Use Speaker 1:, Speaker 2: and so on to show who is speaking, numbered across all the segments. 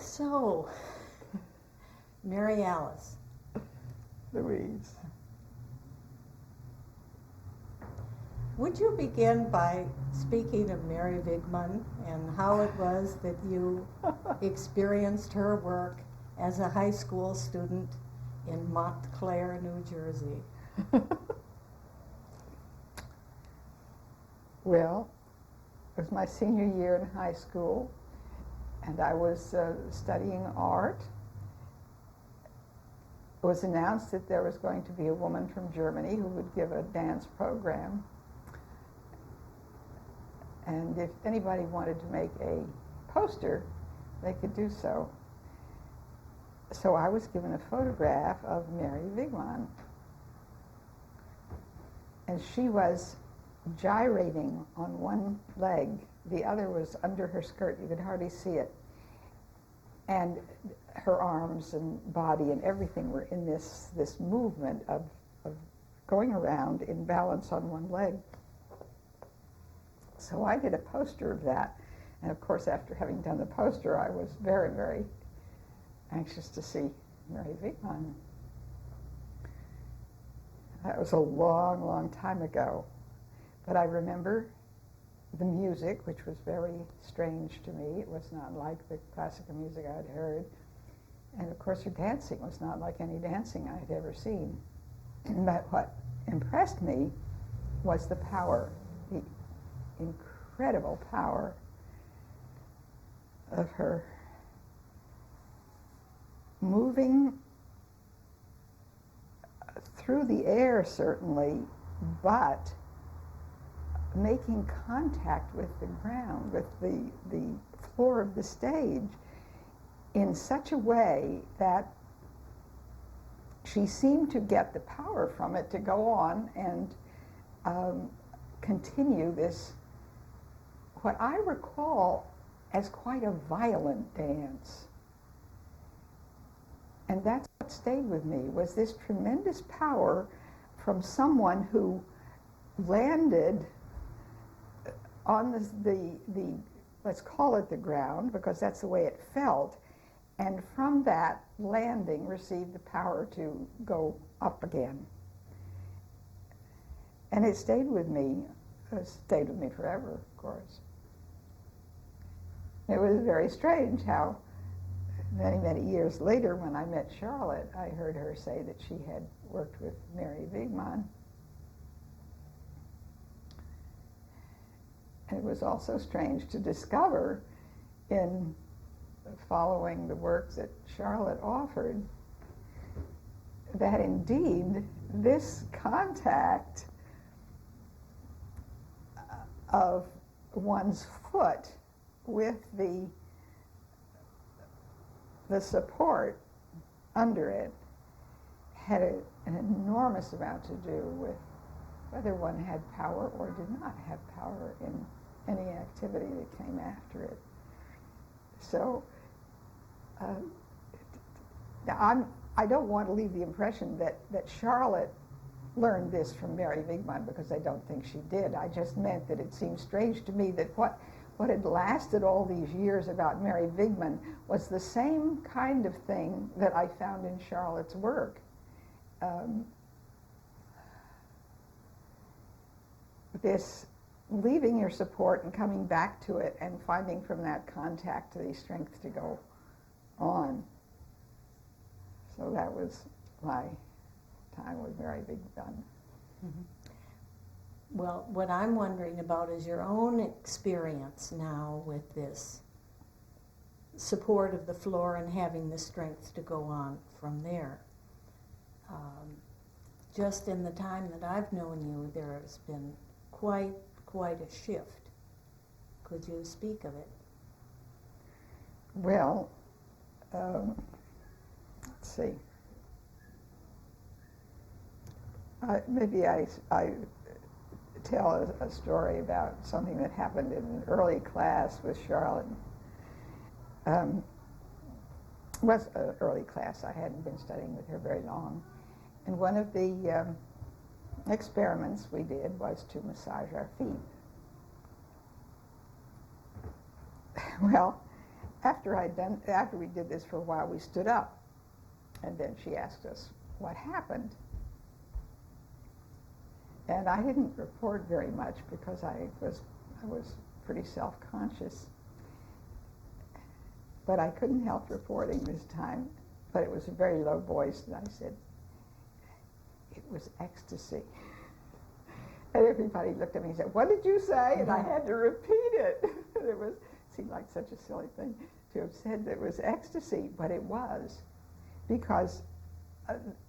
Speaker 1: So, Mary Alice,
Speaker 2: Louise.
Speaker 1: would you begin by speaking of Mary Wigman and how it was that you experienced her work as a high school student in Montclair, New Jersey?
Speaker 2: Well, it was my senior year in high school, and I was studying art. It was announced that there was going to be a woman from Germany who would give a dance program. And if anybody wanted to make a poster, they could do so. So I was given a photograph of Mary Wigman. And she was gyrating on one leg. The other was under her skirt. You could hardly see it. And her arms and body and everything were in this movement of going around in balance on one leg. So I did a poster of that. And of course, after having done the poster, I was very, very anxious to see Mary Wigman. That was a long, long time ago. But I remember the music, which was very strange to me. It was not like the classical music I'd heard. And of course, her dancing was not like any dancing I had ever seen. But what impressed me was the power, the incredible power of her moving through the air, certainly, but making contact with the ground, with the floor of the stage, in such a way that she seemed to get the power from it to go on and continue this, what I recall as quite a violent dance. And that's what stayed with me, was this tremendous power from someone who landed on the let's call it the ground, because that's the way it felt, and from that landing received the power to go up again. And it stayed with me forever, of course. It was very strange how many, many years later, when I met Charlotte, I heard her say that she had worked with Mary Wigman. And it was also strange to discover, in following the work that Charlotte offered, that indeed this contact of one's foot with the support under it had an enormous amount to do with whether one had power or did not have power in any activity that came after it. So I don't want to leave the impression that Charlotte learned this from Mary Wigman, because I don't think she did. I just meant that it seemed strange to me that what had lasted all these years about Mary Wigman was the same kind of thing that I found in Charlotte's work. This leaving your support and coming back to it and finding from that contact the strength to go on. So that was my time with Mary Wigman.
Speaker 1: Mm-hmm. Well, what I'm wondering about is your own experience now with this support of the floor and having the strength to go on from there. Just in the time that I've known you, there has been quite a shift. Could you speak of it?
Speaker 2: Well, let's see. Maybe I tell a story about something that happened in an early class with Charlotte. Was an early class. I hadn't been studying with her very long. And one of the experiments we did was to massage our feet. Well, after we did this for a while, we stood up, and then she asked us what happened. And I didn't report very much because I was pretty self-conscious. But I couldn't help reporting this time, but it was a very low voice, and I said, it was ecstasy. And everybody looked at me and said, what did you say? And I had to repeat it. It seemed like such a silly thing to have said that it was ecstasy, but it was, because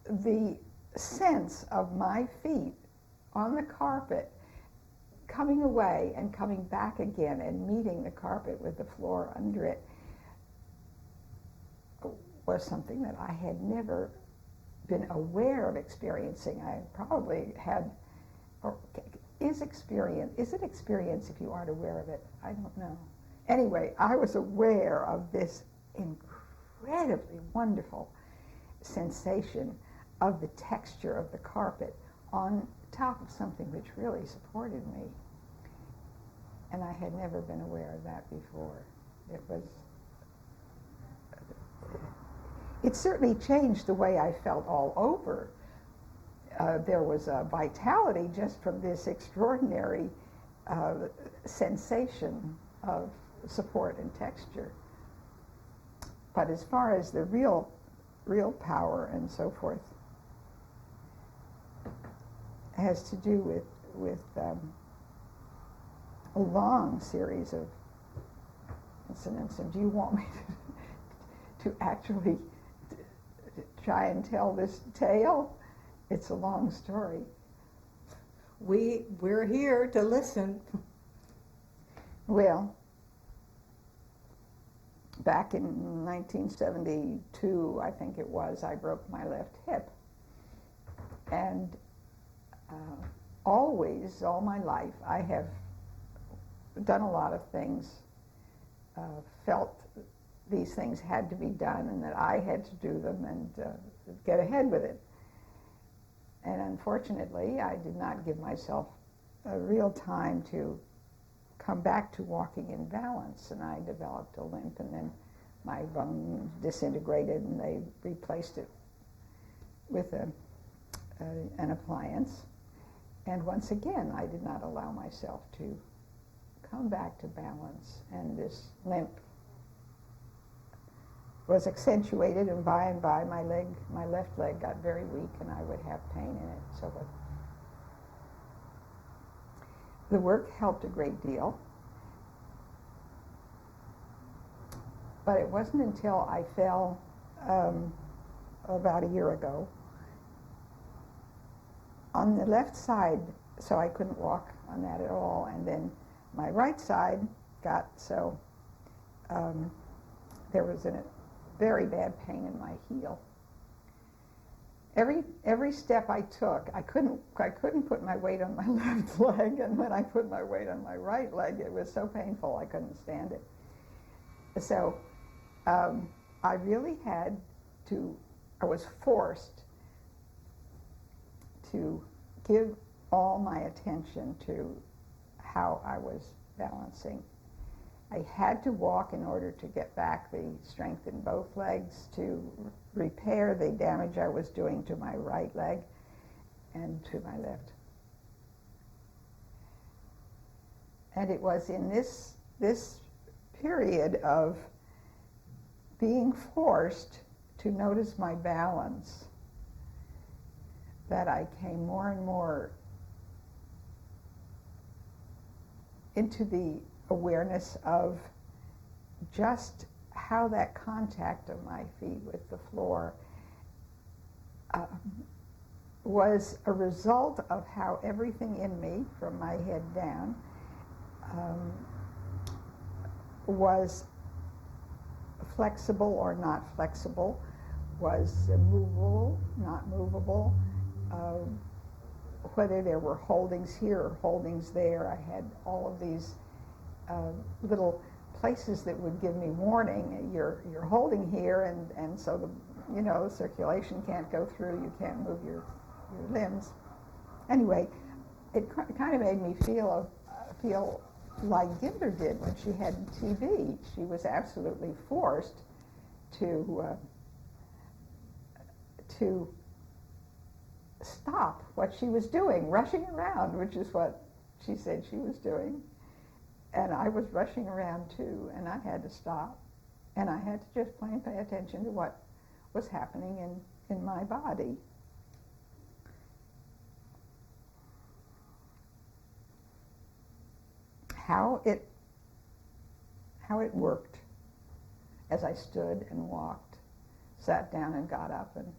Speaker 2: the sense of my feet on the carpet coming away and coming back again and meeting the carpet with the floor under it was something that I had never been aware of experiencing. I probably had, or is it experience if you aren't aware of it? I don't know. Anyway, I was aware of this incredibly wonderful sensation of the texture of the carpet on top of something which really supported me. And I had never been aware of that before. It certainly changed the way I felt all over. There was a vitality just from this extraordinary sensation of support and texture. But as far as the real power and so forth, has to do with a long series of incidents. And do you want me to actually try and tell this tale? It's a long story.
Speaker 1: We're here to listen.
Speaker 2: Well, back in 1972, I think it was, I broke my left hip. And always, all my life, I have done a lot of things, felt these things had to be done and that I had to do them and get ahead with it. And unfortunately, I did not give myself a real time to come back to walking in balance, and I developed a limp, and then my bone disintegrated, and they replaced it with an appliance. And once again, I did not allow myself to come back to balance, and this limp was accentuated, and by my left leg got very weak, and I would have pain in it. So the work helped a great deal, but it wasn't until I fell about a year ago on the left side, so I couldn't walk on that at all, and then my right side got so there was a very bad pain in my heel. Every step I took, I couldn't put my weight on my left leg, and when I put my weight on my right leg, it was so painful I couldn't stand it. So I really had to, I was forced to give all my attention to how I was balancing. I had to walk in order to get back the strength in both legs, to repair the damage I was doing to my right leg and to my left. And it was in this period of being forced to notice my balance that I came more and more into the awareness of just how that contact of my feet with the floor was a result of how everything in me, from my head down, was flexible or not flexible, was movable, not movable, whether there were holdings here or holdings there. I had all of these little places that would give me warning. You're holding here, and so the circulation can't go through. You can't move your limbs. Anyway, it kind of made me feel like Ginder did when she had TB. She was absolutely forced to stop what she was doing, rushing around, which is what she said she was doing. And I was rushing around too, and I had to stop. And I had to just plain pay attention to what was happening in my body. How it worked as I stood and walked, sat down and got up and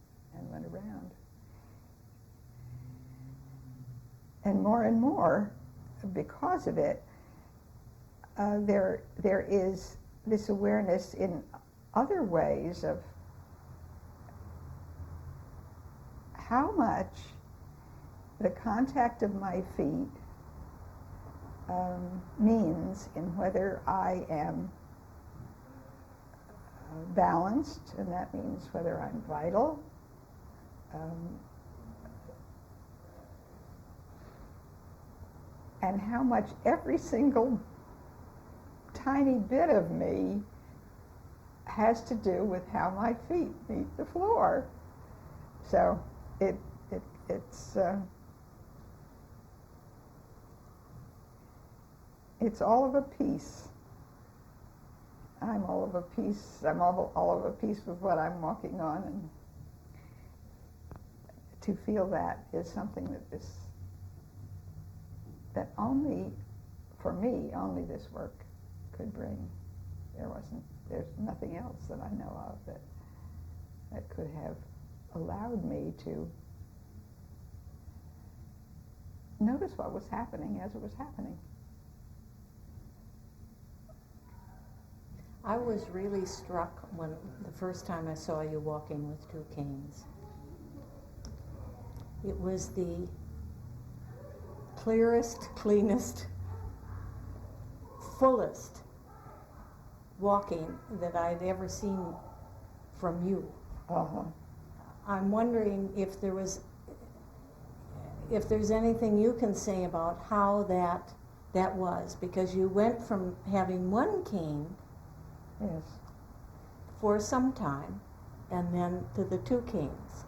Speaker 2: went around. And more, because of it, there is this awareness in other ways of how much the contact of my feet means in whether I am balanced, and that means whether I'm vital, and how much every single tiny bit of me has to do with how my feet meet the floor. So it's all of a piece. I'm all of a piece. I'm all of a piece with what I'm walking on, and to feel that is something that only, for me, only this work could bring. There's nothing else that I know of that could have allowed me to notice what was happening as it was happening.
Speaker 1: I was really struck when the first time I saw you walking with two canes. It was the clearest, cleanest, fullest walking that I'd ever seen from you.
Speaker 2: Uh-huh.
Speaker 1: I'm wondering if there's anything you can say about how that was, because you went from having one cane,
Speaker 2: yes,
Speaker 1: for some time, and then to the two canes,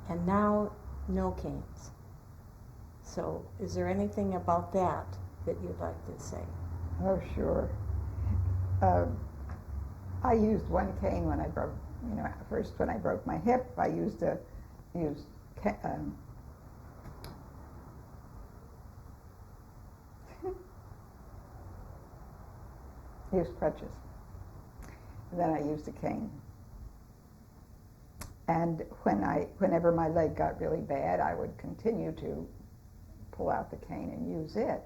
Speaker 1: and now no canes. So is there anything about that you'd like to say?
Speaker 2: Oh, sure. I used one cane when I broke, first when I broke my hip. I used crutches. And then I used a cane. And whenever my leg got really bad, I would continue to pull out the cane and use it.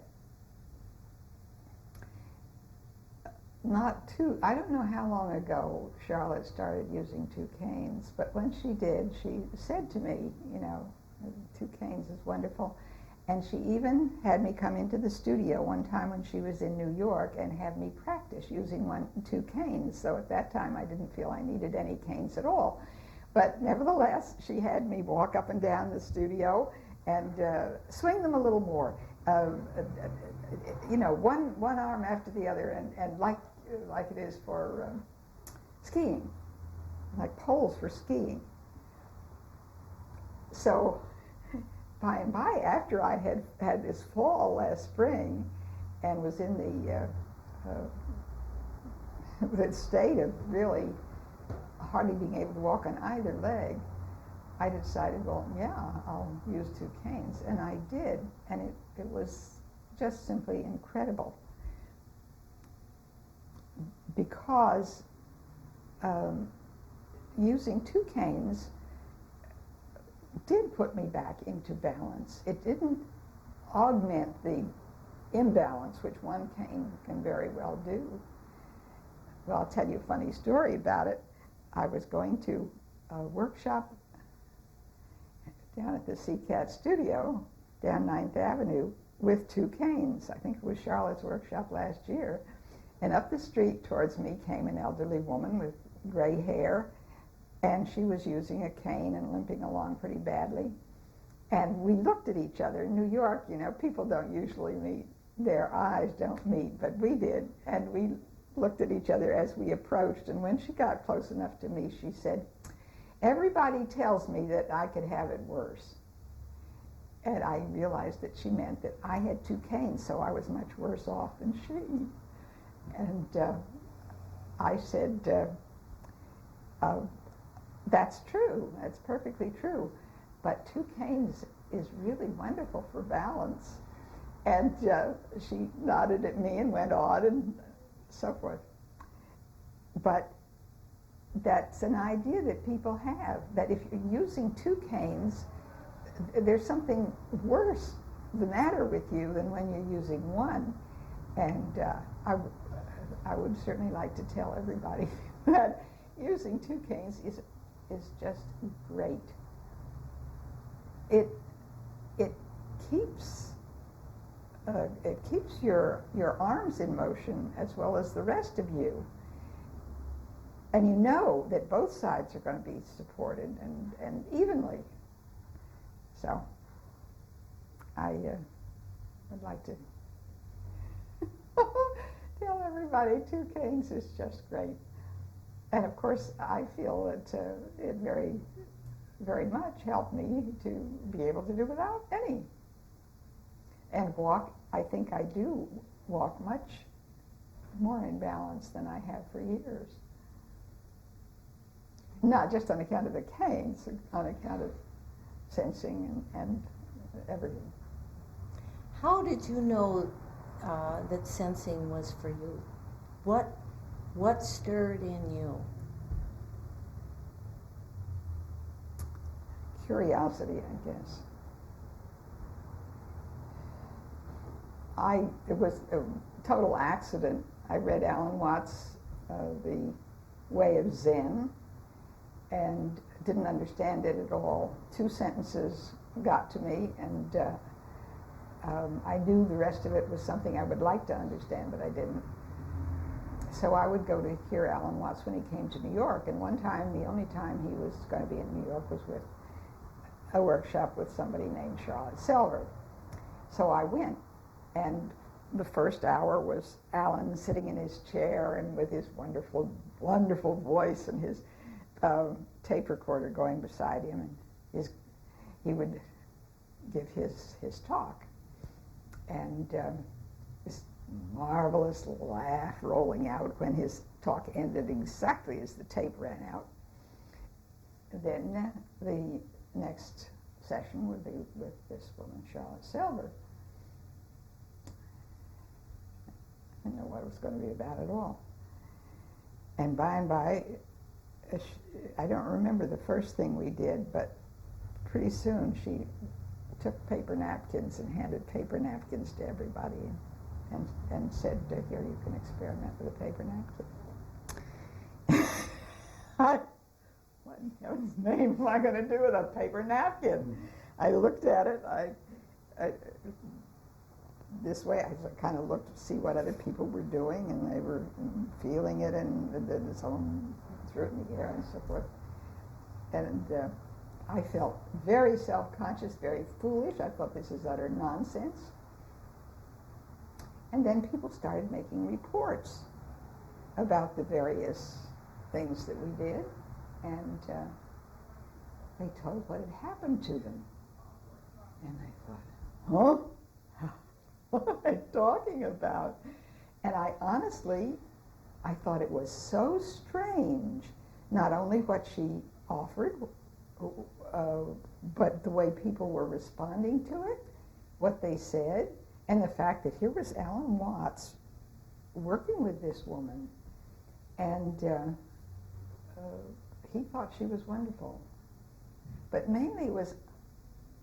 Speaker 2: I don't know how long ago Charlotte started using two canes, but when she did, she said to me, two canes is wonderful. And she even had me come into the studio one time when she was in New York and have me practice using two canes. So at that time I didn't feel I needed any canes at all. But nevertheless, she had me walk up and down the studio and swing them a little more. One arm after the other, and like it is for skiing, like poles for skiing. So by and by, after I had this fall last spring and was in the state of really hardly being able to walk on either leg, I decided, well, yeah, I'll use two canes. And I did, and it was just simply incredible. Because using two canes did put me back into balance. It didn't augment the imbalance, which one cane can very well do. Well, I'll tell you a funny story about it. I was going to a workshop down at the CCAT studio down 9th Avenue with two canes. I think it was Charlotte's workshop last year. And up the street towards me came an elderly woman with gray hair, and she was using a cane and limping along pretty badly. And we looked at each other. In New York, people don't usually meet their eyes don't meet, but we did, and we looked at each other as we approached, and when she got close enough to me, she said, "Everybody tells me that I could have it worse." And I realized that she meant that I had 2 canes, so I was much worse off than she. And I said, "That's true, that's perfectly true, but 2 canes is really wonderful for balance." And she nodded at me and went on and so forth. But that's an idea that people have, that if you're using 2 canes, there's something worse the matter with you than when you're using 1. And I would certainly like to tell everybody that using 2 canes is just great. It keeps your arms in motion as well as the rest of you. And you know that both sides are going to be supported and evenly. So I would like to tell everybody 2 canes is just great. And of course, I feel that it very, very much helped me to be able to do without any. And walk, I think I do walk much more in balance than I have for years. Not just on account of the canes, on account of sensing and everything.
Speaker 1: How did you know that sensing was for you? What stirred in you?
Speaker 2: Curiosity, I guess. It was a total accident. I read Alan Watts' The Way of Zen, and didn't understand it at all. 2 sentences got to me, and I knew the rest of it was something I would like to understand, but I didn't. So I would go to hear Alan Watts when he came to New York, and one time, the only time he was going to be in New York was with a workshop with somebody named Charlotte Selver. So I went, and the first hour was Alan sitting in his chair and with his wonderful, wonderful voice and his tape recorder going beside him, and he would give his talk. And this marvelous laugh rolling out when his talk ended exactly as the tape ran out. Then the next session would be with this woman, Charlotte Selver. I didn't know what it was going to be about at all. And by, I don't remember the first thing we did, but pretty soon she took paper napkins and handed paper napkins to everybody and said, "Here, you can experiment with a paper napkin." What in heaven's name am I going to do with a paper napkin? I looked at it, this way, I kind of looked to see what other people were doing, and they were feeling it, and someone threw it in the air and so forth. And I felt very self-conscious, very foolish. I thought this is utter nonsense. And then people started making reports about the various things that we did, and they told what had happened to them. And I thought, huh? What am I talking about? And I thought it was so strange, not only what she offered, but the way people were responding to it, what they said, and the fact that here was Alan Watts working with this woman, and he thought she was wonderful. But mainly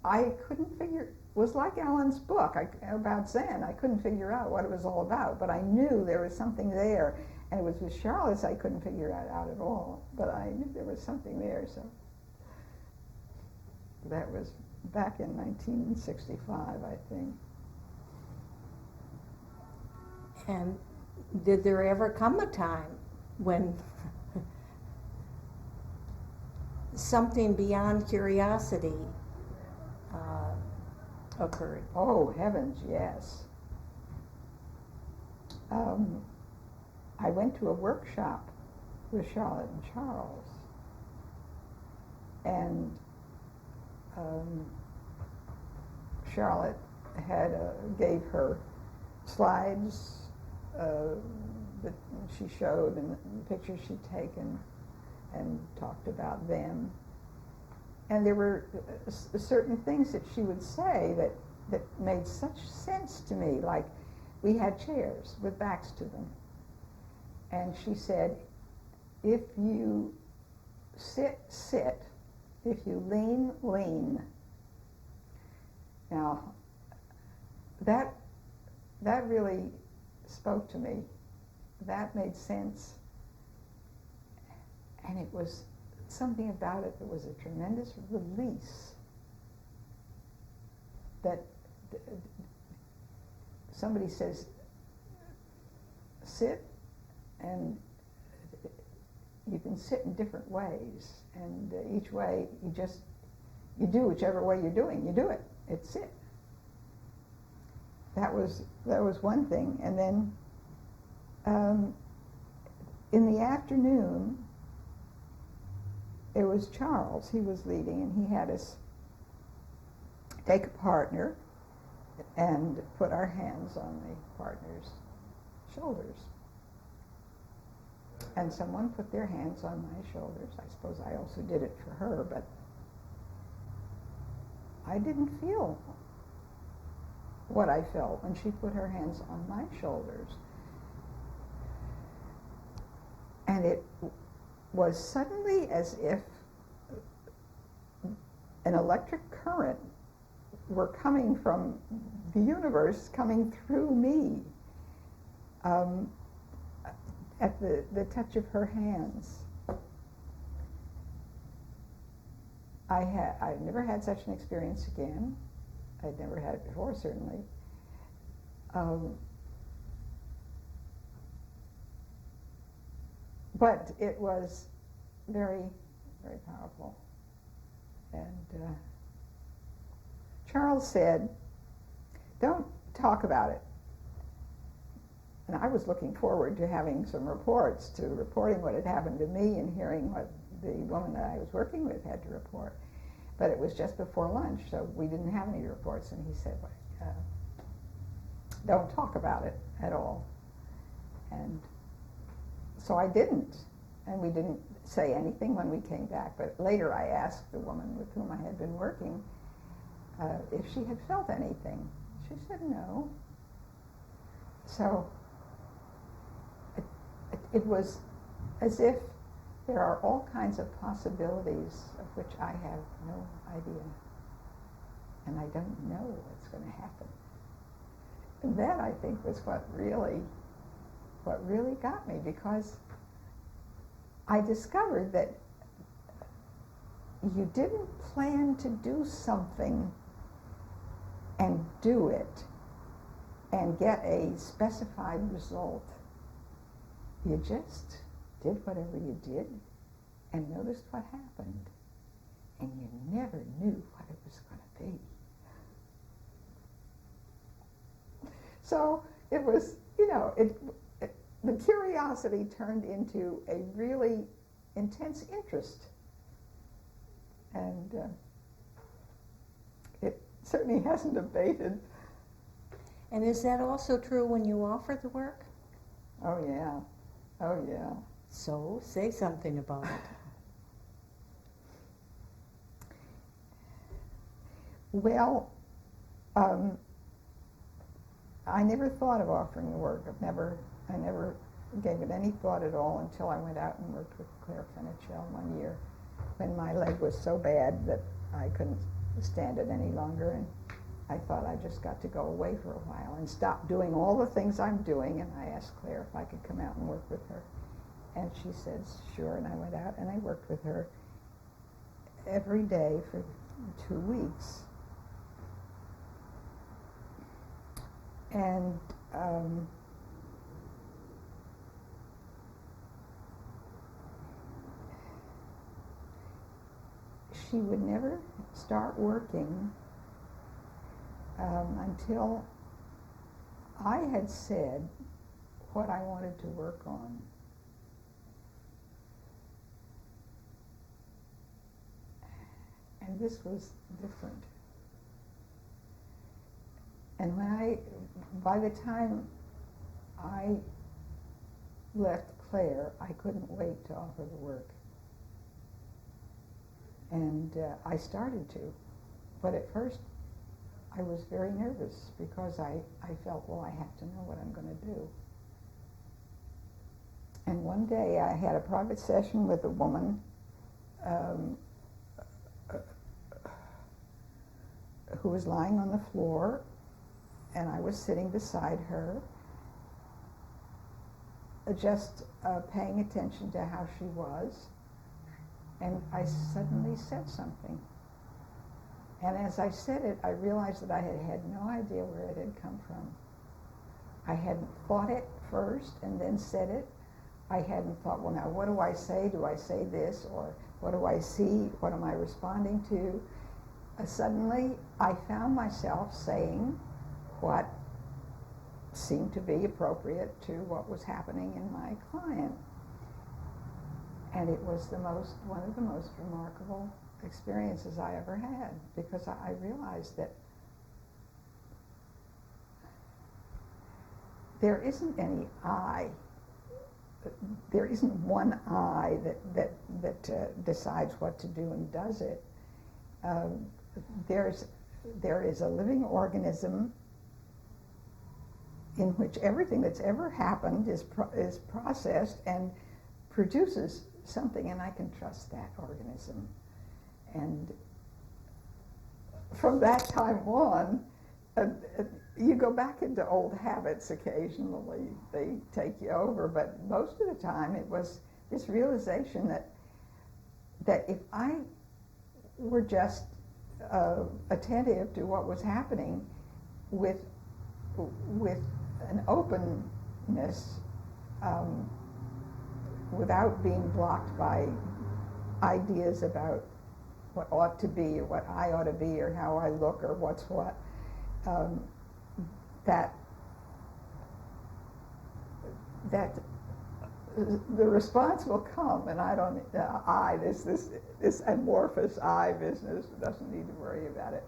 Speaker 2: I couldn't figure, it was like Alan's book about Zen. I couldn't figure out what it was all about, but I knew there was something there. And it was with Charlotte I couldn't figure it out at all, but I knew there was something there. So that was back in 1965, I think.
Speaker 1: And did there ever come a time when something beyond curiosity occurred?
Speaker 2: Oh, heavens, yes. um, I went to a workshop with Charlotte and Charles, and Charlotte gave her slides that she showed and the pictures she'd taken and talked about them. And there were certain things that she would say that made such sense to me, like we had chairs with backs to them. And she said, if you sit, sit. If you lean, lean. Now, that really spoke to me. That made sense. And it was something about it that was a tremendous release. That somebody says, sit, and you can sit in different ways, and each way you do whichever way you're doing, you do it. It's it. That was one thing, and then in the afternoon, it was Charles. He was leading, and he had us take a partner and put our hands on the partner's shoulders. And someone put their hands on my shoulders. I suppose I also did it for her, but I didn't feel what I felt when she put her hands on my shoulders. And it was suddenly as if an electric current were coming from the universe, coming through me. At the touch of her hands. I've never had such an experience again. I'd never had it before, certainly. But it was very, very powerful. And Charles said, don't talk about it. And I was looking forward to having some reports, to reporting what had happened to me and hearing what the woman that I was working with had to report. But it was just before lunch, so we didn't have any reports. And he said, don't talk about it at all. And so I didn't. And we didn't say anything when we came back. But later I asked the woman with whom I had been working if she had felt anything. She said no. So it was as if there are all kinds of possibilities of which I have no idea. And I don't know what's going to happen. And that, I think, was what really got me, because I discovered that you didn't plan to do something and do it and get a specified result. You just did whatever you did and noticed what happened. And you never knew what it was going to be. So it was, the curiosity turned into a really intense interest. And it certainly hasn't abated.
Speaker 1: And is that also true when you offer the work?
Speaker 2: Oh, yeah. Oh, yeah.
Speaker 1: So, say something about it.
Speaker 2: Well, I never thought of offering the work. I never gave it any thought at all until I went out and worked with Claire Fenichel one year when my leg was so bad that I couldn't stand it any longer, and I thought I just got to go away for a while and stop doing all the things I'm doing, and I asked Claire if I could come out and work with her. And she said, sure, and I went out and I worked with her every day for 2 weeks. And she would never start working until I had said what I wanted to work on. And this was different. And by the time I left Claire, I couldn't wait to offer the work. And I started to. But at first, I was very nervous because I felt, well, I have to know what I'm going to do. And one day I had a private session with a woman who was lying on the floor, and I was sitting beside her, just paying attention to how she was, and I suddenly said something. And as I said it, I realized that I had no idea where it had come from. I hadn't thought it first and then said it. I hadn't thought, well, now what do I say? Do I say this? Or what do I see? What am I responding to? Suddenly, I found myself saying what seemed to be appropriate to what was happening in my client. And it was one of the most remarkable experiences I ever had, because I realized that there isn't any I. There isn't one I that decides what to do and does it. There is a living organism in which everything that's ever happened is processed and produces something, and I can trust that organism. And from that time on, you go back into old habits occasionally. They take you over, but most of the time it was this realization that if I were just attentive to what was happening with an openness, without being blocked by ideas about what ought to be or what I ought to be or how I look or what's what, that the response will come, and I don't, this amorphous I business doesn't need to worry about it.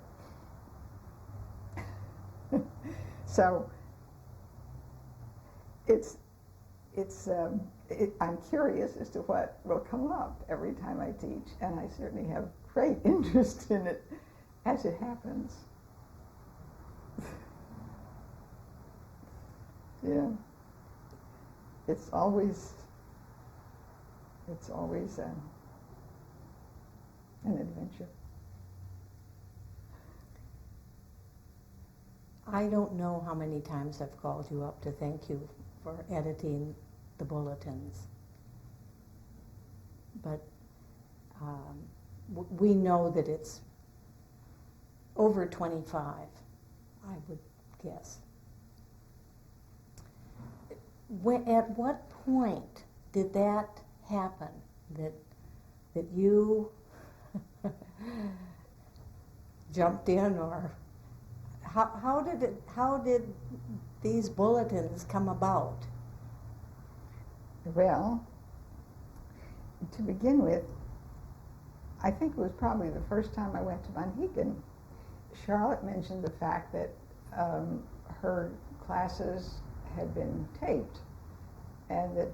Speaker 2: So I'm curious as to what will come up every time I teach, and I certainly have great interest in it as it happens. Yeah, it's always an adventure.
Speaker 1: I don't know how many times I've called you up to thank you for editing the bulletins, but we know that it's over 25, I would guess. At what point did that happen, that you jumped in, or how did these bulletins come about?
Speaker 2: Well, to begin with, I think it was probably the first time I went to Monhegan. Charlotte mentioned the fact that her classes had been taped, and that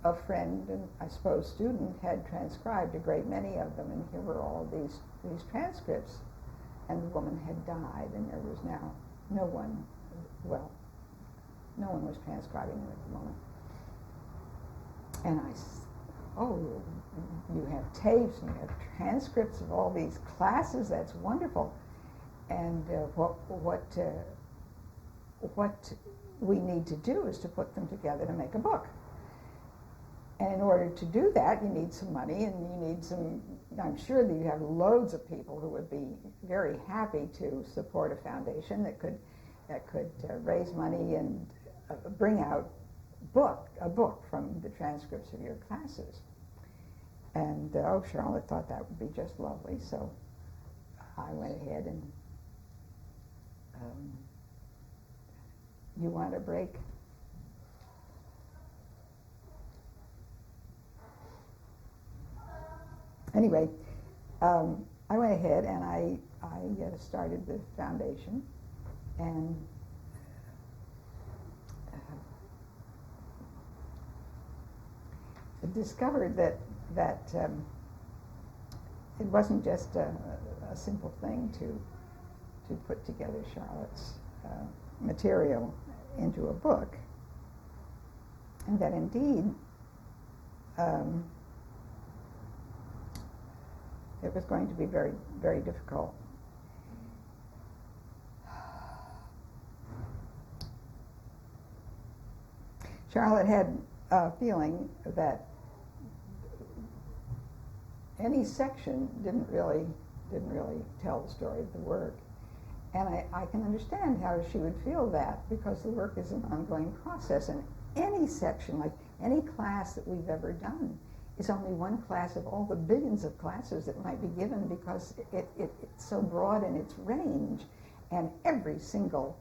Speaker 2: a friend and I suppose student had transcribed a great many of them, and here were all these transcripts, and the woman had died, and there was now no one was transcribing them at the moment. And oh, you have tapes and you have transcripts of all these classes, that's wonderful. And what we need to do is to put them together to make a book. And in order to do that, you need some money, and you need some, I'm sure that you have loads of people who would be very happy to support a foundation that could raise money and bring out a book from the transcripts of your classes. And Charlotte thought that would be just lovely, so I went ahead and you want a break? Anyway, I went ahead and I started the foundation, and discovered that it wasn't just a simple thing to put together Charlotte's material into a book, and that indeed it was going to be very, very difficult. Charlotte had a feeling that any section didn't really tell the story of the work. And I can understand how she would feel that, because the work is an ongoing process, and any section, like any class that we've ever done, is only one class of all the billions of classes that might be given, because it's so broad in its range, and every single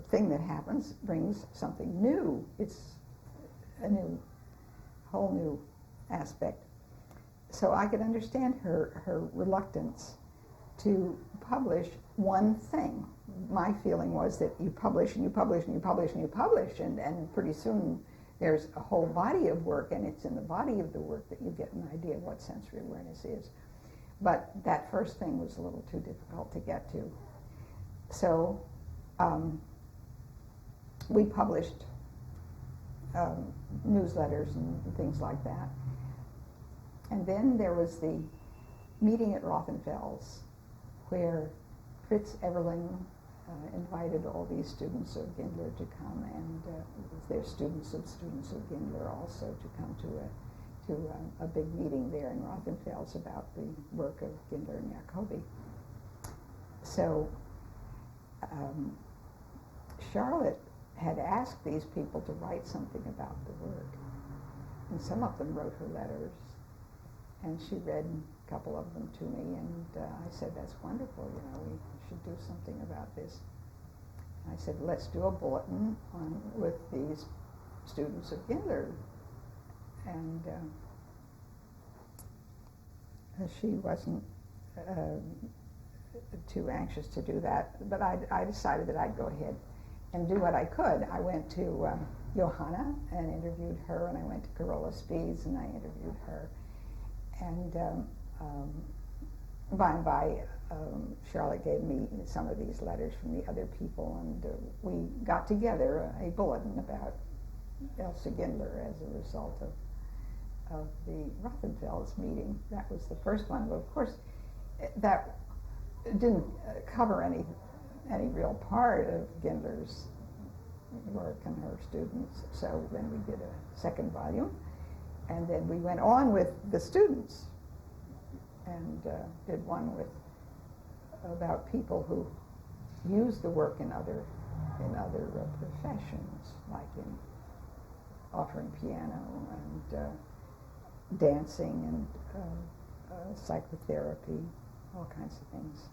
Speaker 2: thing that happens brings something new. It's a whole new aspect. So I could understand her reluctance to publish one thing. My feeling was that you publish and you publish and you publish and you publish, and pretty soon there's a whole body of work, and it's in the body of the work that you get an idea of what sensory awareness is. But that first thing was a little too difficult to get to. So we published newsletters and things like that. And then there was the meeting at Rothenfels, where Fritz Everling invited all these students of Gindler to come, and their students of Gindler also to come to a big meeting there in Rothenfels about the work of Gindler and Jacobi. So Charlotte had asked these people to write something about the work, and some of them wrote her letters, and she read a couple of them to me, and I said, that's wonderful, we should do something about this. And I said, let's do a bulletin with these students of Gindler. And she wasn't too anxious to do that, but I decided that I'd go ahead and do what I could. I went to Johanna and interviewed her, and I went to Carola Spies and I interviewed her. And by and by, Charlotte gave me some of these letters from the other people, and we got together a bulletin about Elsa Gindler as a result of the Rothenfels meeting. That was the first one. But of course, that didn't cover any real part of Gindler's work and her students. So then we did a second volume, and then we went on with the students and did one about people who use the work in other professions, like in offering piano and dancing and psychotherapy, all kinds of things.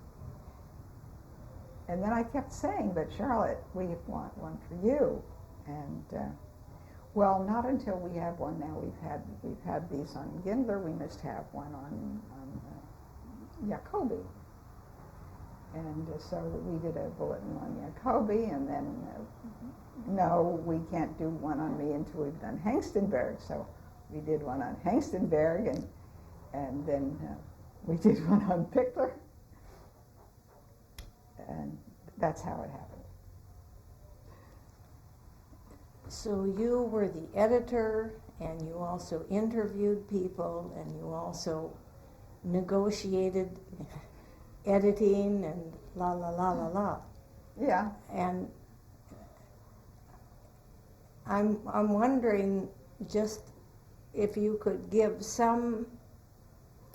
Speaker 2: And then I kept saying, but Charlotte, we want one for you. And well, not until we have one now. We've had these on Gindler. We must have one on Jacobi. And so we did a bulletin on Jacobi, and then no, we can't do one on me until we've done Hengstenberg. So we did one on Hengstenberg, and then we did one on Pickler. And that's how it happened.
Speaker 1: So you were the editor, and you also interviewed people, and you also negotiated editing and la la la la la.
Speaker 2: Yeah.
Speaker 1: And I'm wondering just if you could give some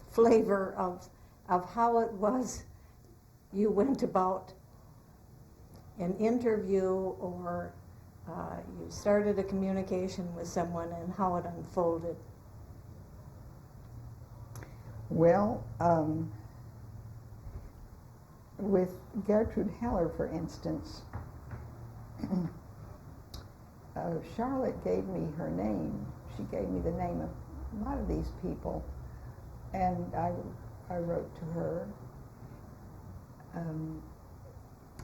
Speaker 1: flavor of how it was you went about an interview, or you started a communication with someone, and how it unfolded.
Speaker 2: Well, with Gertrude Heller, for instance, Charlotte gave me her name. She gave me the name of a lot of these people And I wrote to her,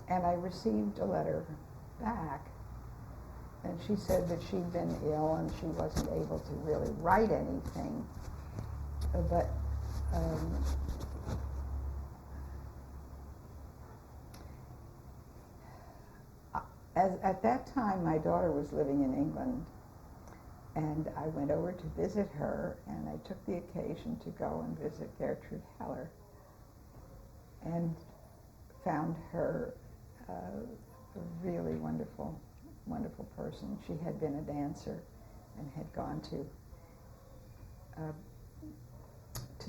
Speaker 2: and I received a letter back, and she said that she'd been ill and she wasn't able to really write anything, but at that time my daughter was living in England, and I went over to visit her, and I took the occasion to go and visit Gertrude Heller, and found her a really wonderful, wonderful person. She had been a dancer and had gone to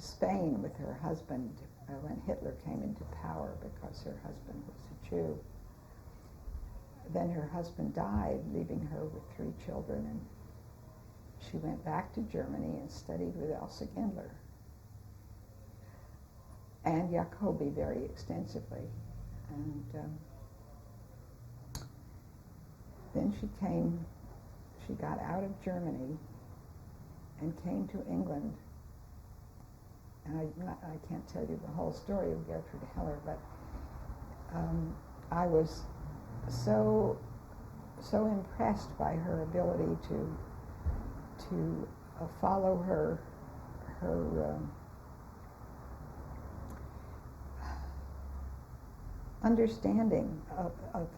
Speaker 2: Spain with her husband when Hitler came into power, because her husband was a Jew. Then her husband died, leaving her with 3 children, and she went back to Germany and studied with Elsa Gindler and Jacobi very extensively. And then she got out of Germany and came to England. And I can't tell you the whole story of Gertrude Heller, but I was so impressed by her ability to follow her understanding of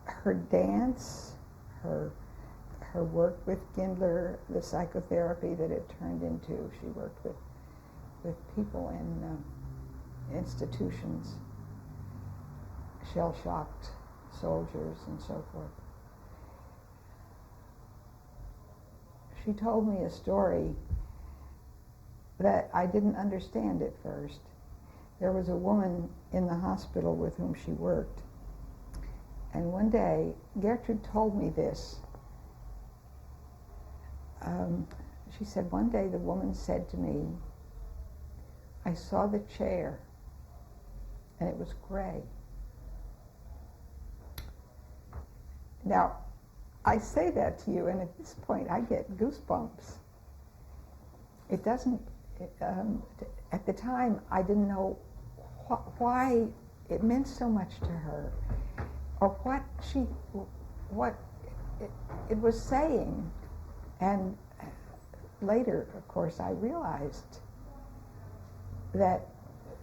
Speaker 2: her dance, her work with Gindler, the psychotherapy that it turned into. She worked with people in institutions, shell-shocked soldiers and so forth. She told me a story that I didn't understand at first. There was a woman in the hospital with whom she worked, and one day, Gertrude told me this. She said, one day the woman said to me, I saw the chair, and it was gray. Now, I say that to you, and at this point I get goosebumps. It doesn't, at the time I didn't know why it meant so much to her, or what it was saying. And later, of course, I realized that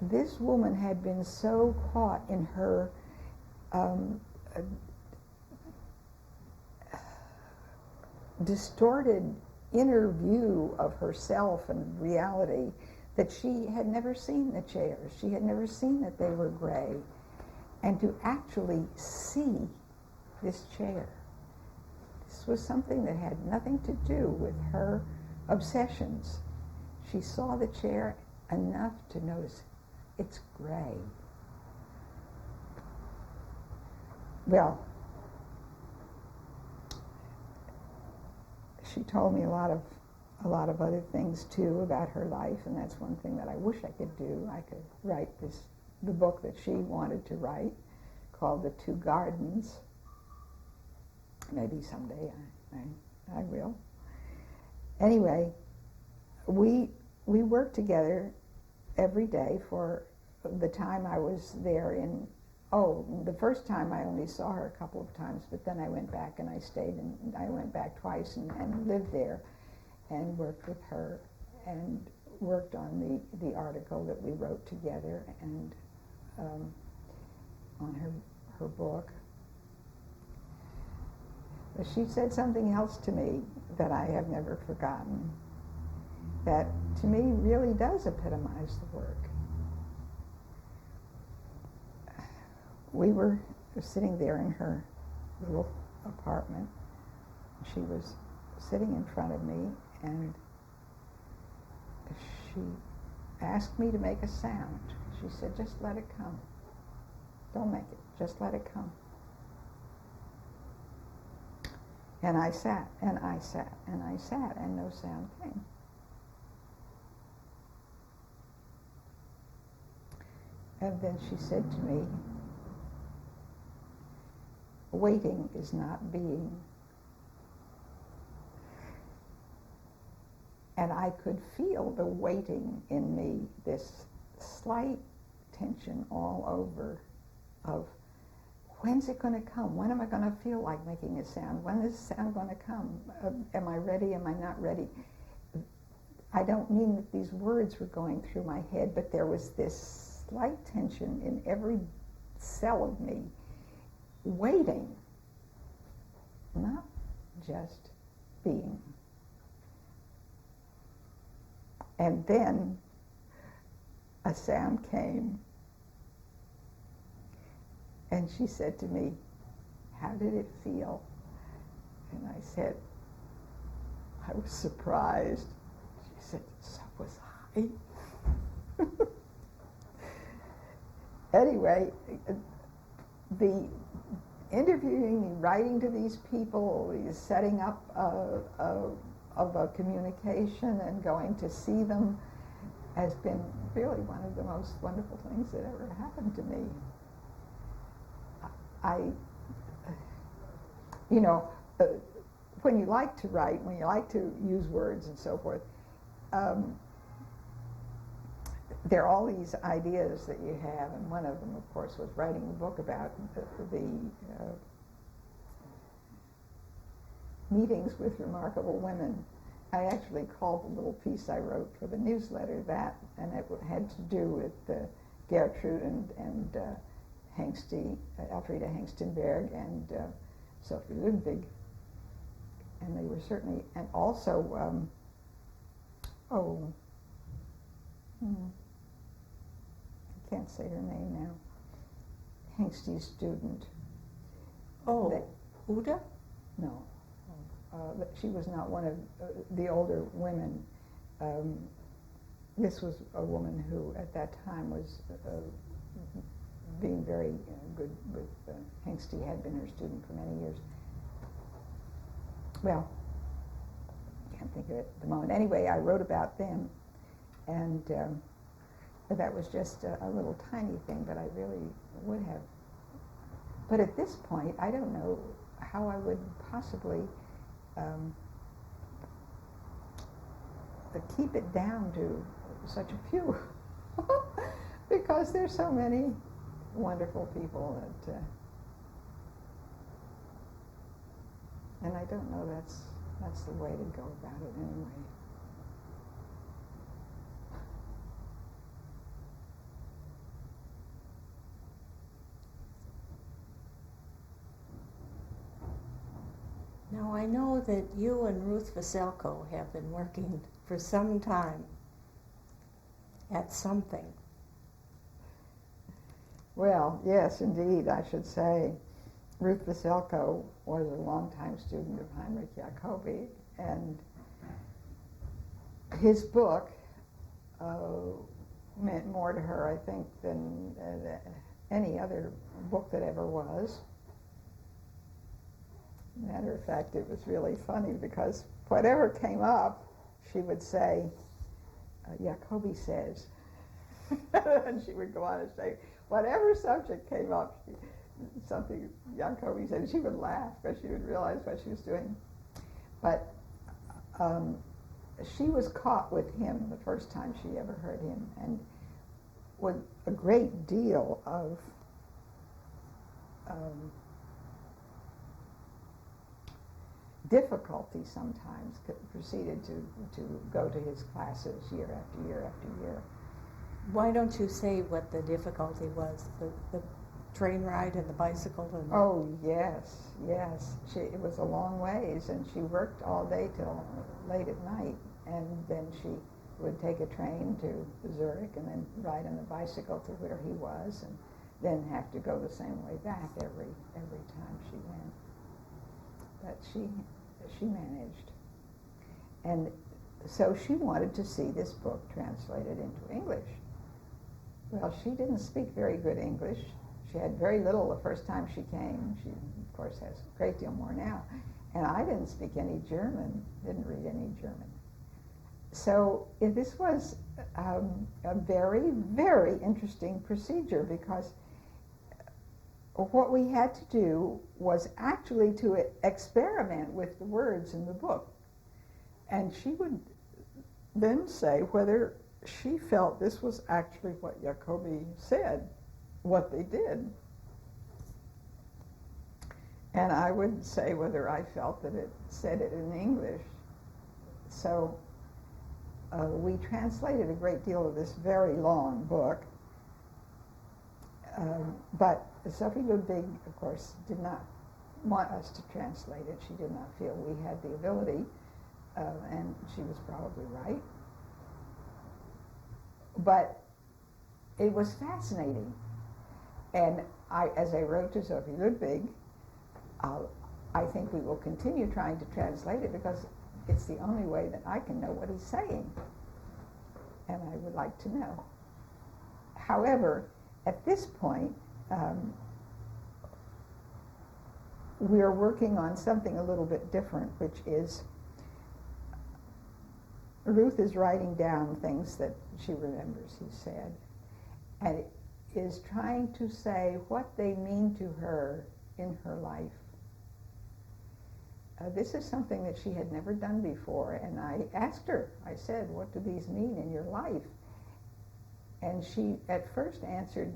Speaker 2: this woman had been so caught in her distorted inner view of herself and reality that she had never seen the chairs. She had never seen that they were gray. And to actually see this chair, this was something that had nothing to do with her obsessions. She saw the chair enough to notice it's gray. Well, she told me a lot of other things too about her life, and that's one thing that I wish I could do. I could write the book that she wanted to write, called The Two Gardens. Maybe someday I will. Anyway, we worked together every day for the time I was there the first time I only saw her a couple of times, but then I went back and I stayed, and I went back twice and lived there and worked with her and worked on the article that we wrote together and on her book. But she said something else to me that I have never forgotten, that to me really does epitomize the work. We were sitting there in her little apartment. She was sitting in front of me, and she asked me to make a sound. She said, just let it come. Don't make it, just let it come. And I sat, and I sat, and I sat, and no sound came. And then she said to me, waiting is not being. And I could feel the waiting in me, this slight tension all over of, when's it going to come? When am I going to feel like making a sound? When is the sound going to come? Am I ready? Am I not ready? I don't mean that these words were going through my head, but there was this slight tension in every cell of me, waiting, not just being. And then a sound came, and she said to me, "How did it feel?" And I said, "I was surprised." She said, "So was I." Anyway, the interviewing, the writing to these people, the setting up of a communication and going to see them has been really one of the most wonderful things that ever happened to me. When you like to write, when you like to use words and so forth, there are all these ideas that you have, and one of them, of course, was writing a book about the meetings with remarkable women. I actually called the little piece I wrote for the newsletter that, and it had to do with Gertrude and Elfriede Hengstenberg and Sophie Ludwig. And they were certainly, and also, I can't say her name now, Hengste's student.
Speaker 1: Oh, Uda?
Speaker 2: No. She was not one of the older women. This was a woman who, at that time, was being very good with Hengste, had been her student for many years. Well, I can't think of it at the moment. Anyway, I wrote about them, and that was just a little tiny thing, but I really would have. But at this point, I don't know how I would possibly keep it down to such a few, because there's so many wonderful people that, and I don't know that's the way to go about it anyway.
Speaker 1: Now, I know that you and Ruth Veselko have been working for some time at something.
Speaker 2: Well, yes, indeed, I should say. Ruth Veselko was a longtime student of Heinrich Jacobi, and his book meant more to her, I think, than any other book that ever was. Matter of fact, it was really funny because whatever came up, she would say, Jacobi says. And she would go on and say, whatever subject came up, something Jacobi said, she would laugh because she would realize what she was doing. But she was caught with him the first time she ever heard him, and with a great deal of difficulty sometimes proceeded to go to his classes year after year after year.
Speaker 1: Why don't you say what the difficulty was? The train ride and the bicycle? And
Speaker 2: Oh, yes. It was a long ways, and she worked all day till late at night, and then she would take a train to Zurich and then ride on the bicycle to where he was, and then have to go the same way back every time she went. But she managed. And so she wanted to see this book translated into English. Well, she didn't speak very good English. She had very little the first time she came. She, of course, has a great deal more now. And I didn't speak any German, didn't read any German. So this was a very, very interesting procedure, because what we had to do was actually to experiment with the words in the book. And she would then say whether she felt this was actually what Jacobi said, what they did. And I would say whether I felt that it said it in English. So we translated a great deal of this very long book. But Sophie Ludwig, of course, did not want us to translate it. She did not feel we had the ability, and she was probably right. But it was fascinating. And as I wrote to Sophie Ludwig, I think we will continue trying to translate it because it's the only way that I can know what he's saying. And I would like to know. However, at this point, we're working on something a little bit different, which is Ruth is writing down things that she remembers he said, and is trying to say what they mean to her in her life. This is something that she had never done before, and I asked her, I said, what do these mean in your life? And she at first answered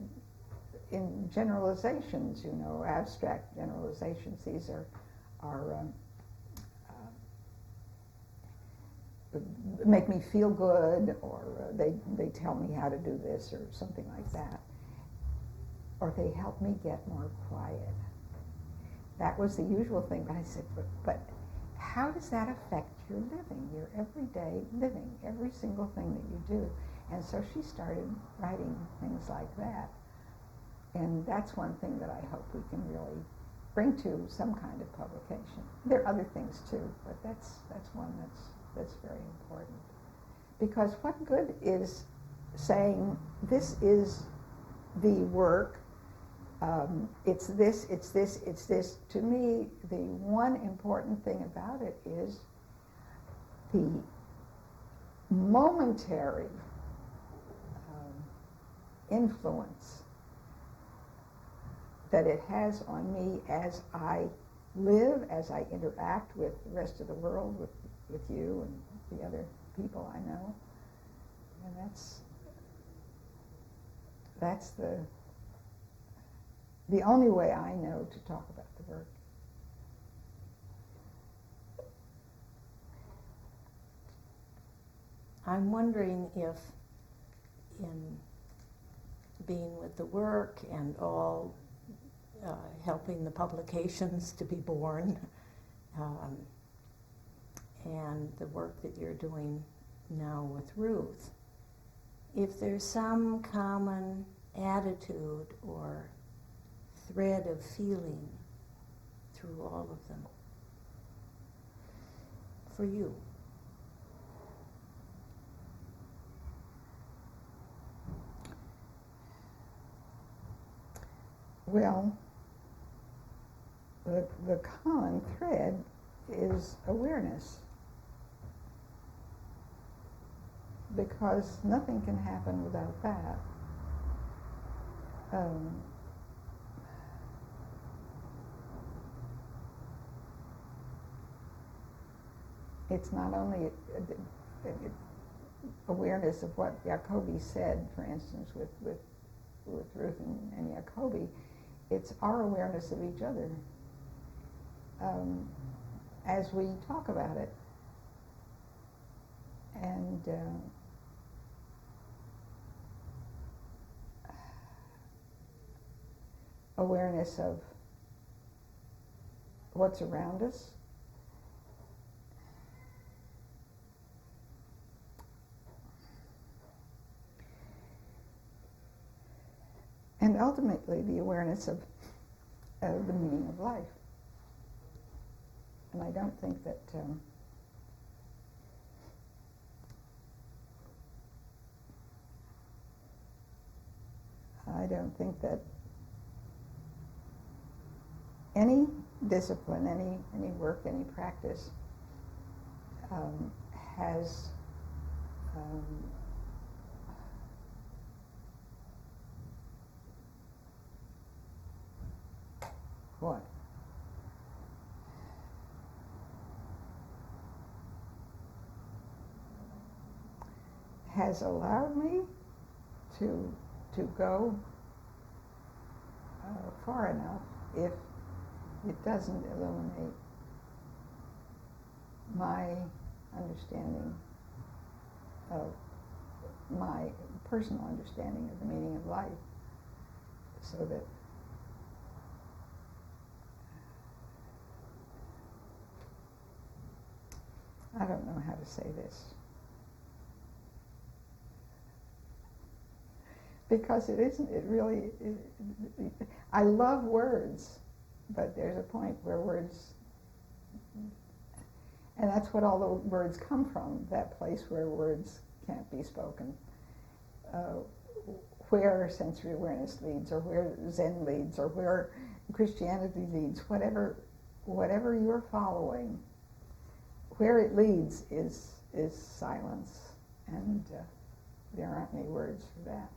Speaker 2: in generalizations, you know, abstract generalizations. These are make me feel good, or they tell me how to do this, or something like that. Or they help me get more quiet. That was the usual thing. But I said, but how does that affect your living, your everyday living, every single thing that you do? And so she started writing things like that. And that's one thing that I hope we can really bring to some kind of publication. There are other things too, but that's one that's very important. Because what good is saying, this is the work, it's this, it's this, it's this. To me, the one important thing about it is the momentary influence that it has on me as I live, as I interact with the rest of the world, with you and the other people I know. And that's the only way I know to talk about the work.
Speaker 1: I'm wondering if in being with the work and all helping the publications to be born, and the work that you're doing now with Ruth, if there's some common attitude or thread of feeling through all of them for you.
Speaker 2: Well, the common thread is awareness, because nothing can happen without that. It's not only awareness of what Jacobi said, for instance, with Ruth and Jacobi, it's our awareness of each other as we talk about it. And awareness of what's around us. And ultimately, the awareness of the meaning of life. And I don't think that any discipline, any work, any practice has what? has allowed me to go far enough if it doesn't eliminate my understanding of my personal understanding of the meaning of life, so that I don't know how to say this, because it isn't, it really, I love words, but there's a point where words, and that's what all the words come from, that place where words can't be spoken, where sensory awareness leads, or where Zen leads, or where Christianity leads, whatever you're following, where it leads is silence, and there aren't any words for that.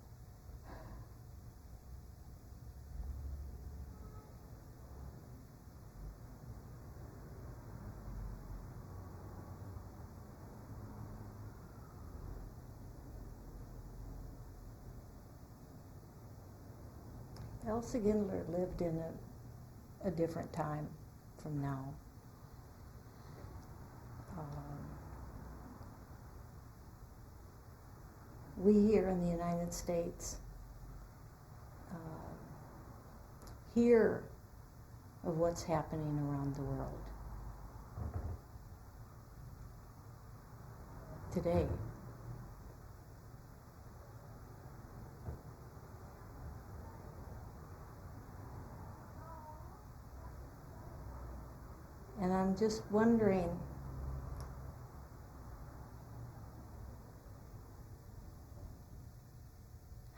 Speaker 1: Elsa Gindler lived in a different time from now. We here in the United States hear of what's happening around the world today. And I'm just wondering,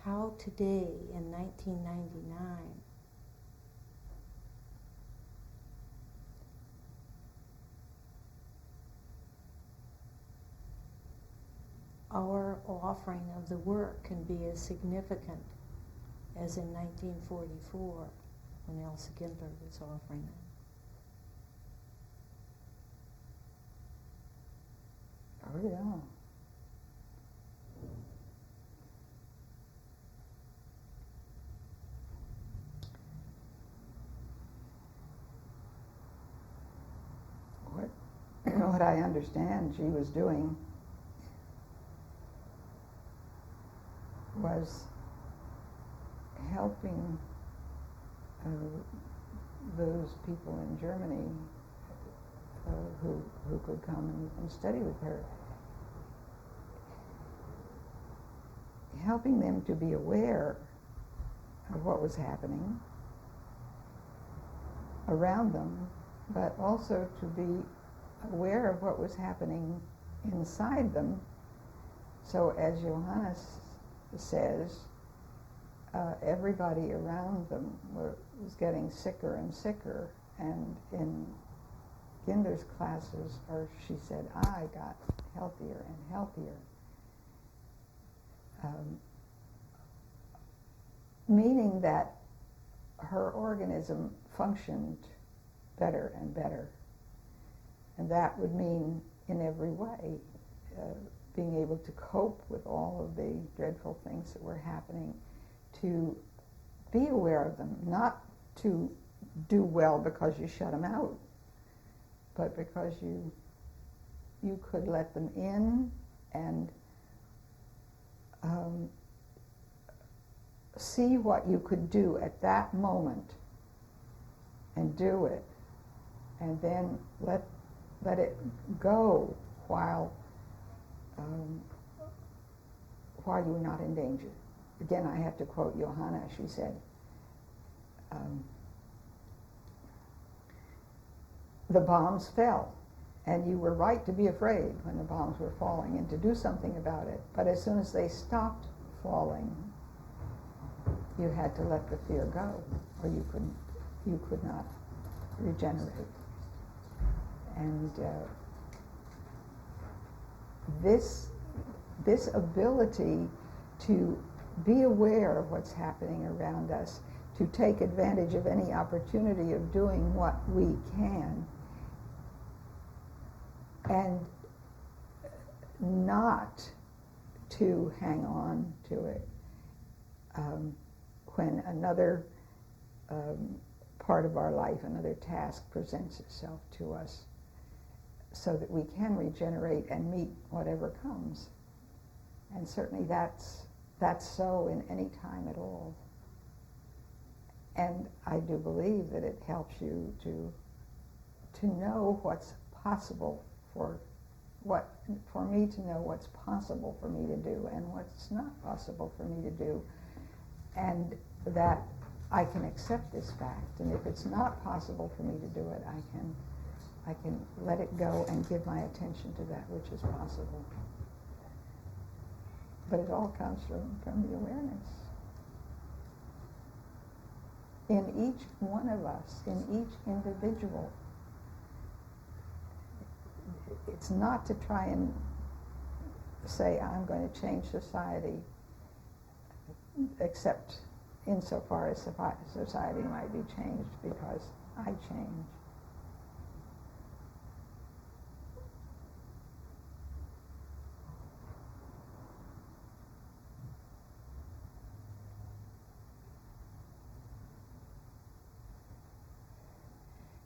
Speaker 1: how today in 1999 our offering of the work can be as significant as in 1944 when Elsa Gindler was offering it.
Speaker 2: Oh, yeah. What I understand she was doing was helping those people in Germany who could come and study with her, helping them to be aware of what was happening around them, but also to be aware of what was happening inside them. So as Johannes says, everybody around them was getting sicker and sicker, and in Gindler's classes, or she said, I got healthier and healthier. Meaning that her organism functioned better and better. And that would mean, in every way, being able to cope with all of the dreadful things that were happening, to be aware of them, not to do well because you shut them out, but because you could let them in and see what you could do at that moment and do it, and then let it go while you're not in danger. Again, I have to quote Johanna. She said, the bombs fell, and you were right to be afraid when the bombs were falling and to do something about it. But as soon as they stopped falling, you had to let the fear go, or you could not regenerate. And this ability to be aware of what's happening around us, to take advantage of any opportunity of doing what we can, and not to hang on to it when another part of our life, another task presents itself to us, so that we can regenerate and meet whatever comes. And certainly that's so in any time at all. And I do believe that it helps you to know what's possible for me to know what's possible for me to do and what's not possible for me to do, and that I can accept this fact. And if it's not possible for me to do it, I can let it go and give my attention to that which is possible. But it all comes from the awareness. In each one of us, in each individual. It's not to try and say, I'm going to change society, except insofar as society might be changed because I change.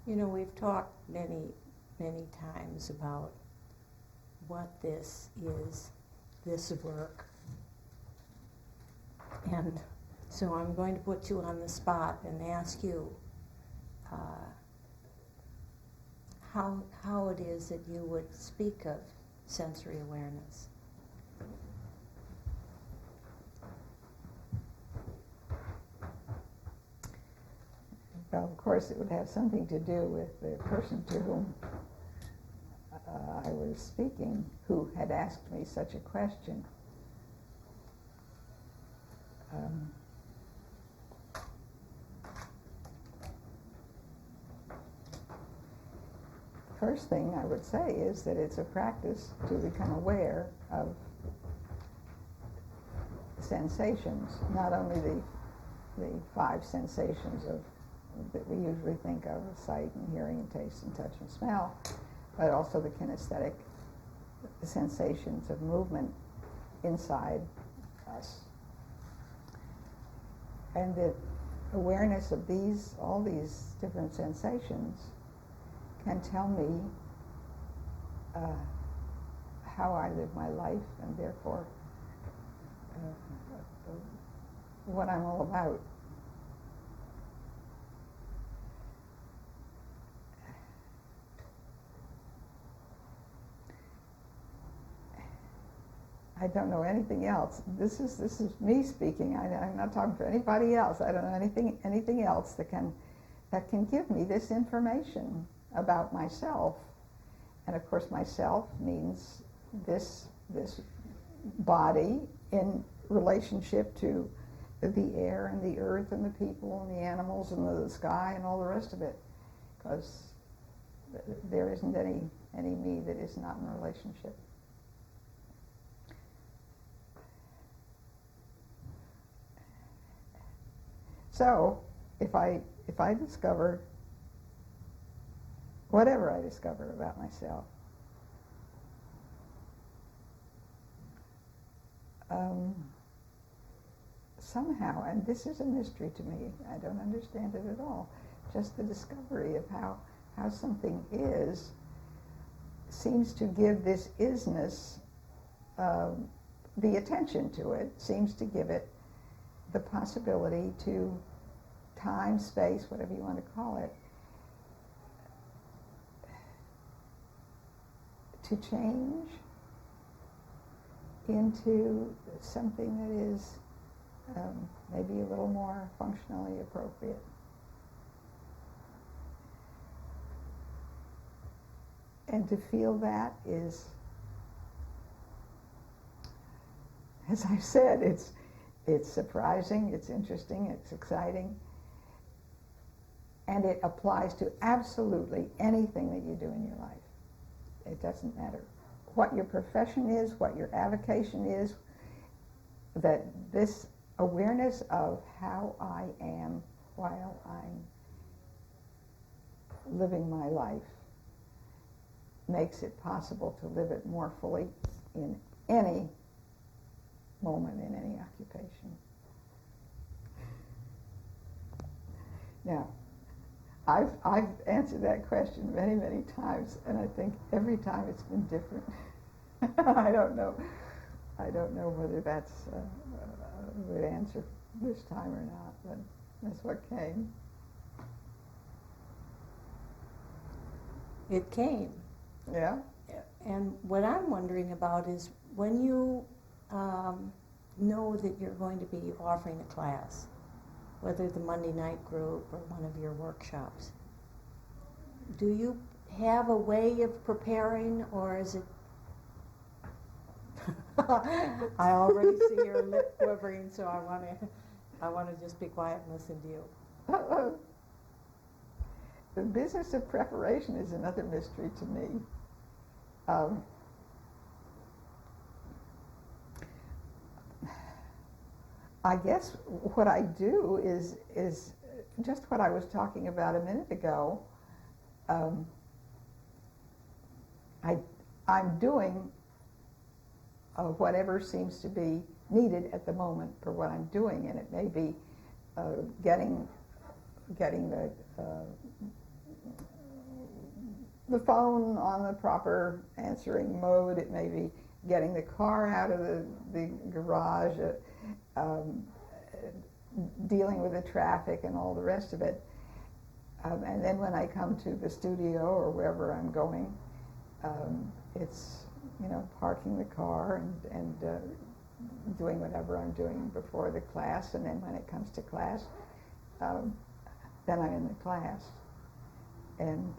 Speaker 1: You know, we've talked many times about what this is, this work. And so I'm going to put you on the spot and ask you how it is that you would speak of sensory awareness.
Speaker 2: Well, of course, it would have something to do with the person to whom I was speaking, who had asked me such a question. First thing I would say is that it's a practice to become aware of sensations, not only the five sensations that we usually think of: sight and hearing and taste and touch and smell, but also the kinesthetic sensations of movement inside us. And that awareness of all these different sensations can tell me how I live my life, and therefore what I'm all about. I don't know anything else. This is me speaking. I'm not talking for anybody else. I don't know anything else that can give me this information about myself. And of course, myself means this body in relationship to the air and the earth and the people and the animals and the sky and all the rest of it, because there isn't any me that is not in relationship. So, if I discover whatever I discover about myself, somehow, and this is a mystery to me, I don't understand it at all, just the discovery of how something is seems to give this isnness the attention to it, seems to give it the possibility to time, space, whatever you want to call it, to change into something that is maybe a little more functionally appropriate. And to feel that is, as I've said, it's surprising, it's interesting, it's exciting, and it applies to absolutely anything that you do in your life. It doesn't matter what your profession is, what your avocation is, that this awareness of how I am while I'm living my life makes it possible to live it more fully in any moment in any occupation. Now, I've answered that question many, many times, and I think every time it's been different. I don't know whether that's a good answer this time or not, but that's what came.
Speaker 1: It came.
Speaker 2: Yeah.
Speaker 1: And what I'm wondering about is when you know that you're going to be offering a class, whether the Monday night group or one of your workshops, do you have a way of preparing, or is it I already see your lip quivering, so I want to just be quiet and listen to you.
Speaker 2: The business of preparation is another mystery to me. I guess what I do is just what I was talking about a minute ago. I'm doing whatever seems to be needed at the moment for what I'm doing, and it may be getting the phone on the proper answering mode. It may be getting the car out of the garage, dealing with the traffic and all the rest of it. And then when I come to the studio or wherever I'm going, it's, parking the car and doing whatever I'm doing before the class. And then when it comes to class, then I'm in the class. And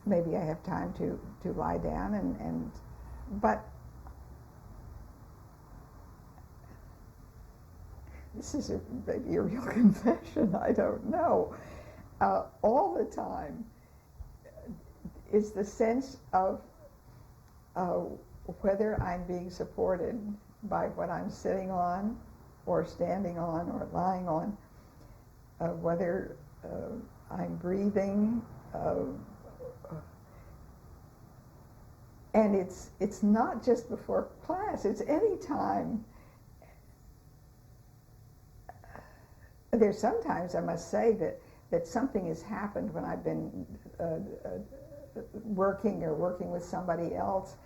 Speaker 2: maybe I have time to lie down but this is maybe a real confession, I don't know. All the time is the sense of whether I'm being supported by what I'm sitting on or standing on or lying on, whether I'm breathing, and it's not just before class, it's any time. There's sometimes, I must say, that something has happened when I've been working with somebody else,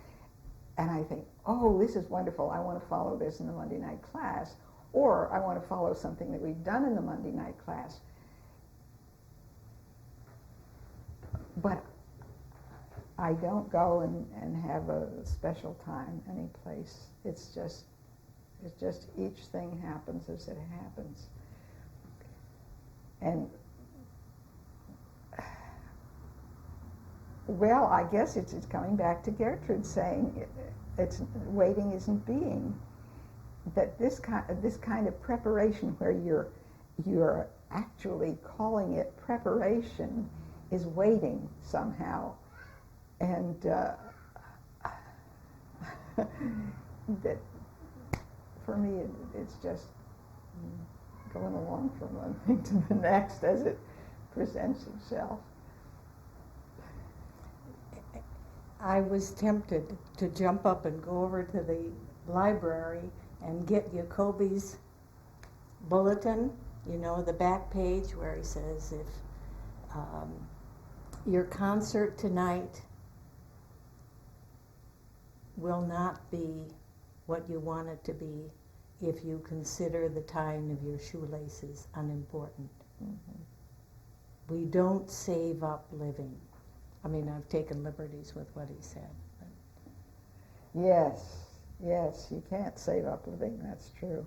Speaker 2: and I think, oh, this is wonderful, I want to follow this in the Monday night class, or I want to follow something that we've done in the Monday night class. But I don't go and have a special time any place. It's just each thing happens as it happens. And well, I guess it's coming back to Gertrude saying it's waiting isn't being. That this kind of preparation where you're actually calling it preparation is waiting somehow. And that for me it's just going along from one thing to the next as it presents itself.
Speaker 1: I was tempted to jump up and go over to the library and get Jacoby's bulletin, the back page where he says, if your concert tonight will not be what you want it to be if you consider the tying of your shoelaces unimportant. Mm-hmm. We don't save up living. I mean, I've taken liberties with what he said. But.
Speaker 2: Yes, you can't save up living, that's true.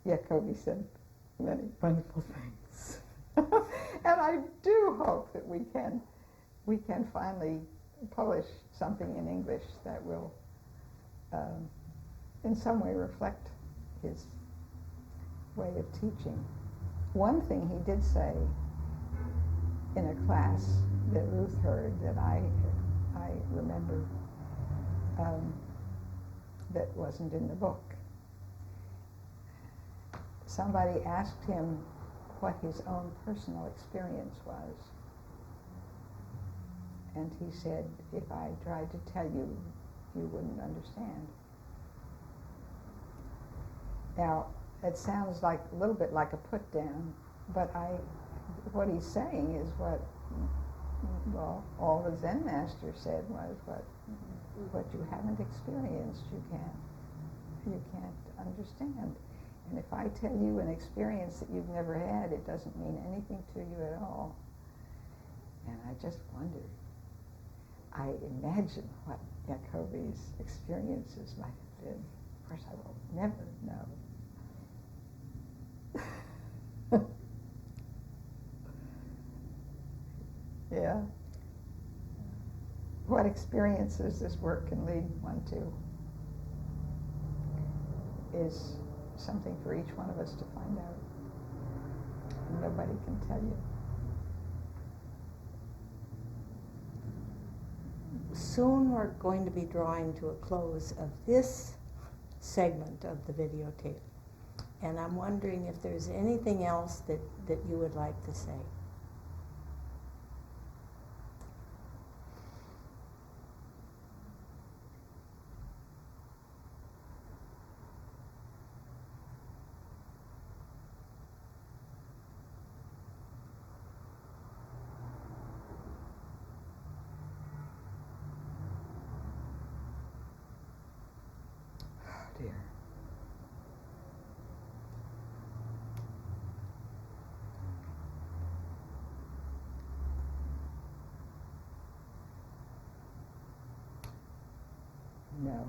Speaker 2: Yeah, Kobe said many wonderful things. And I do hope that we can finally publish something in English that will in some way reflect his way of teaching. One thing he did say in a class that Ruth heard that I remember that wasn't in the book. Somebody asked him what his own personal experience was. And he said, if I tried to tell you, you wouldn't understand. Now, it sounds like a little bit like a put down, but what he's saying is what, well, all the Zen master said was what you haven't experienced, you can't understand. And if I tell you an experience that you've never had, it doesn't mean anything to you at all. And I just wonder, I imagine what Jacobi's experiences might have been. Of course, I will never know. Yeah. What experiences this work can lead one to is something for each one of us to find out. And nobody can tell you.
Speaker 1: Soon we're going to be drawing to a close of this segment of the videotape. And I'm wondering if there's anything else that you would like to say.
Speaker 2: Oh dear. No.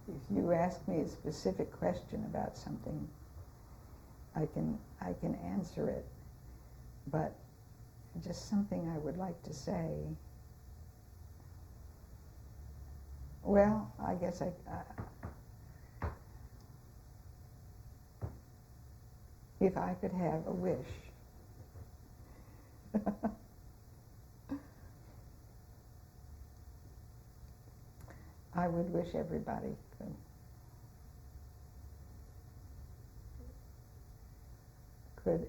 Speaker 2: If you ask me a specific question about something, I can answer it, but just something I would like to say. Well, I guess if I could have a wish, I would wish everybody could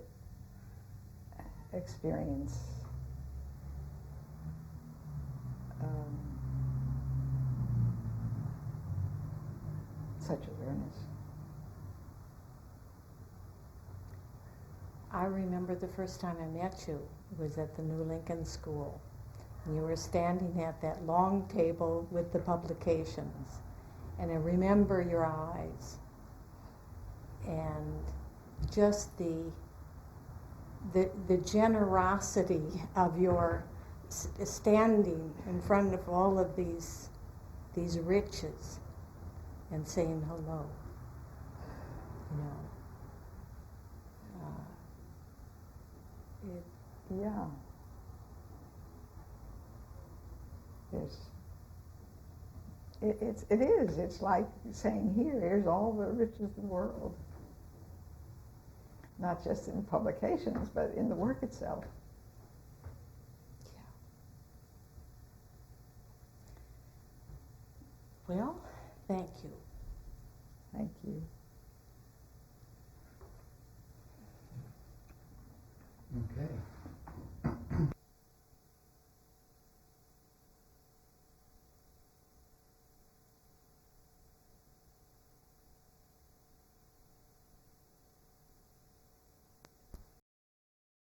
Speaker 2: experience such awareness.
Speaker 1: I remember the first time I met you was at the New Lincoln School. And you were standing at that long table with the publications. And I remember your eyes and just the generosity of your standing in front of all of these riches and saying hello, you know.
Speaker 2: Yeah. It is. It's like saying, here's all the riches of the world. Not just in publications, but in the work itself.
Speaker 1: Yeah. Well, thank you.
Speaker 2: Thank you.